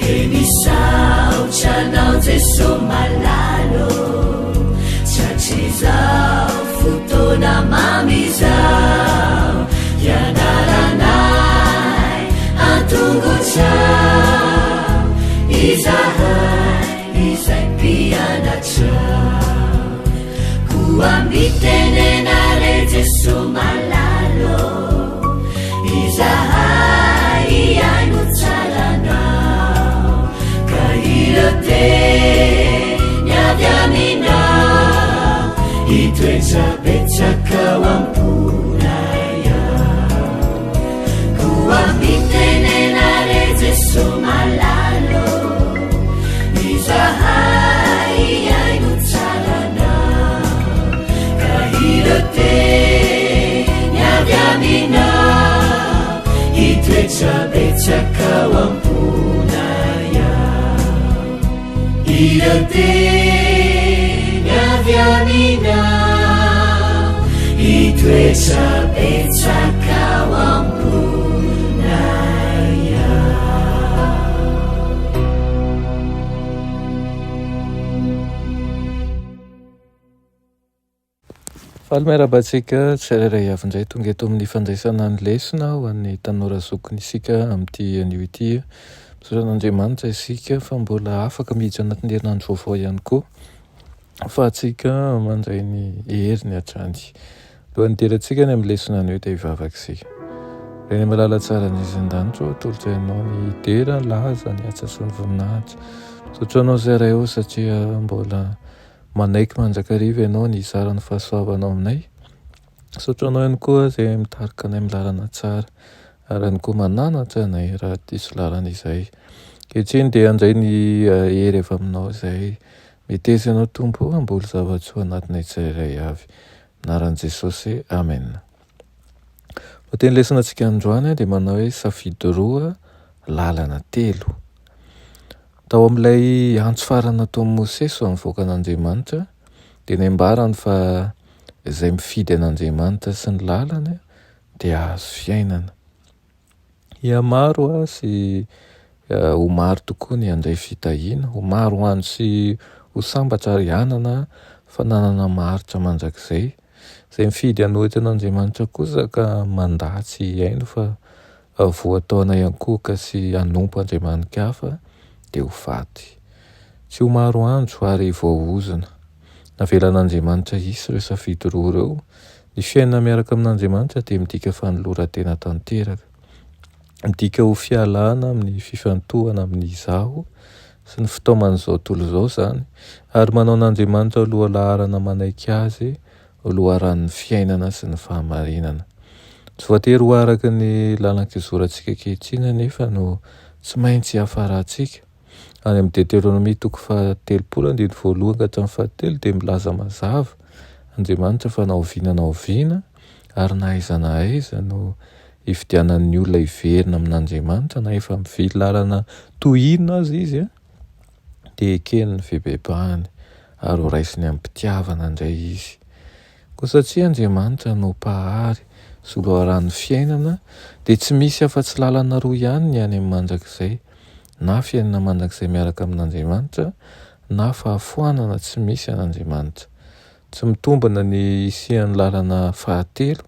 enisaochanao jeso malalo chachizao fotona mamizao yanaranay antongotsao izahay izay mpianatrao koambitenenare jeso malalo izahay iaino tsaranao ka irate niavy aminao itoetsabetsakao amponaya koambitenenare jeso malalo izahay iaino tsaranao ka irate niavy aminao itoetsabetsakao amponaya irate niavy aminao itoetsabetsakao amponaya. Faly miarabantsika tsy rairay avy indray tonga eto amin'ny fandraisana ny lesona ho an'ny tanora zokiny isika amin'ity anio ity. Misaoran'Andriamanitra isika fa mbola afaka miditra anatin'ny herinandro vaovao ihany koa fa atsika mandray ny heriny hatrany. Lohan'ny derantsika ny amin'ny lesona anio dia hivavakisika. Reny malala tsara ny izan-danitro tolotrainao ny dera laza ny atsasony voninahitra. Sotranao izay ray eo satria mbola manaiky manjakariva ianao ny izaran'ny fahasoavanao aminay. Sotranao ihany koa izay mitarika anay amin'ny lalana tsara ary ihany koa mananatra anay raha diso lalana izay. Kehitriny dia andray ny hery avy aminao izay metezinao tompo amboly zava-tsoa anatinay tsirairay avy. Anaran'i Jesosy, amen. Teny lesona antsika androany dia manao hoe safidy roa lalana telo. Tao amin'ilay antso farana nataon'i Mosesy amin'ny voaka an'Andriamanitra dia naimbarany fa izay mifidy an'Andriamanitra sy ny lalany dia azo fiainana. Ia maro sy ho maro tokoa ny andray fitahiana, ho maro ho any sy ho sambatra ary hanana fananana maharitra mandrakizay. Izay mifidy anohitra an'Andriamanitra kosa ka mandatsy iaino fa voataona ihany koa ka sy hanompo andriamanika hafa dia ho faty. Tsy ho maro andro ary voaozona. Navelan'Andriamanitra isy ireo safidy roa ireo. Ny fiainana miaraka amin'Andriamanitra dia midika fanoloran-tena tanteraka. Midika ho fialana amin'ny fifantohana amin'izaho sy ny fitaoman'izao tontolo izao izany, ary manao an'Andriamanitra aloha laharana manaiky azy aloharan'ny fiainana sy ny fahamarinana. Tsy voatery ho araka ny lalan-kizorantsika kehitriny anefa no tsy maintsy hafarantsika. Any amin'ny Deutéronomie 7:1-7 dia milaza mazava Andriamanitra fa naoviana naoviana ary nahaiza nahaiza no hifidianan'ny olona hiverina amin'Andriamanitra na efa mivily lalana tohina azy izy dia ekeny ny fibebahany ary ho raisiny amin'ny mpitiavana indray izy. Koa satria Andriamanitra no mpahary sy loharan'ny fiainana dia tsy misy afa-tsy lalana roa ihany ny any amin'ny mandrakizay, na fiainana mandrakizay miaraka amin'Andriamanitra na fahafoanana tsy misy an'Andriamanitra. Tsy mitombina ny isian'ny lalana fahatelo,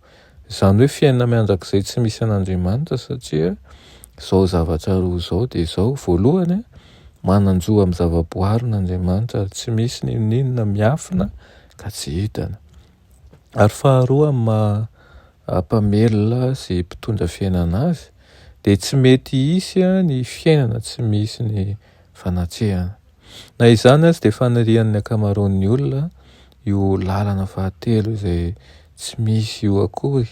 izany hoe fiainana mandrakizay tsy misy an'Andriamanitra, satria izao zavatra roa izao dia izao: voalohany mananjoa amin'ny zavaboary n'Andriamanitra ary tsy misy ninonina miafina ka tsy hitana, ary faharoa mpamelona sy mpitondra fiainana azy dia tsy mety hisy ny fiainana tsy misy ny fanatrehana. Na izany azy dia fanirian'ny ankamaroan'ny olona io lalana fahatelo izay tsy misy io akory.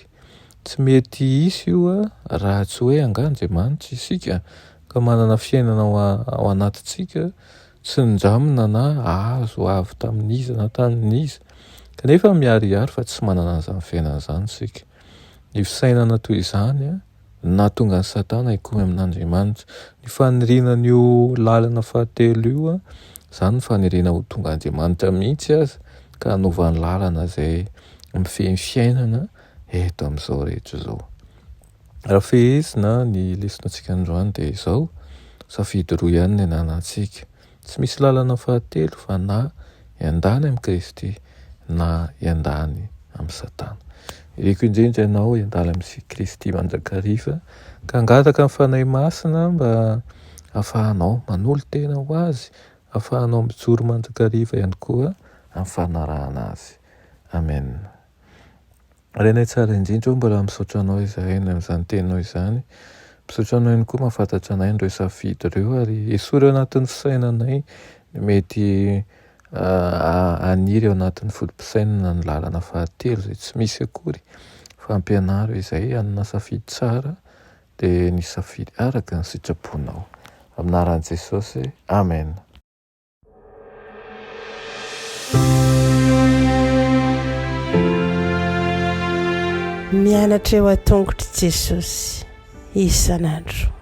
Tsy mety hisy io raha tsy hoe Andriamanitra isika ka manana fiainana ao anatintsika tsy nindramina na azo avy tamin'iza na tamin'iza, kanefa miharihary fa tsy manana an'izany fiainana izany isika. Ny fisainana toy izany nahatonga ny Satana hikomy amin'Andriamanitra. Ny faniriana io lalana fahatelo io izany ny faniriana ho tonga Andriamanitra mihitsy azy ka hanaovany lalana izay mifehy fiainana eto amin'izao rehetra izao. Raha fehezina ny lesonantsika androany dia izao: safidy roa ihany ny ananantsika. Tsy misy lalana fahatelo fa na iandany amin'ny Kristy na iandany amin'ny Satana. Ireko indrindra ianao iandaly amin'ny Kristy manjakariva ka angataka amin'ny fanahy masina mba ahafahanao manolo tena ho azy, ahafahanao mijoro manjakariva ihany koa amin'ny fanarahana azy. Amen. Renay tsara indrindra mbola misaotra anao izahay amin'izany teninao izany. Misaotra anao ihany koa mahafantatra anay ireo safidy ireo ary esory ao anatin'ny fisainanay mety aniry ao anatin'ny folim-pisainana ny lalana fahatelo izay tsy misy akory fa ampianaro izay hanana safidy tsara dia ny safidy araka ny sitraponao. Aminaran'i Jesosy. Amen. Mianatra eo an-tongotry Jesosy isan'andro.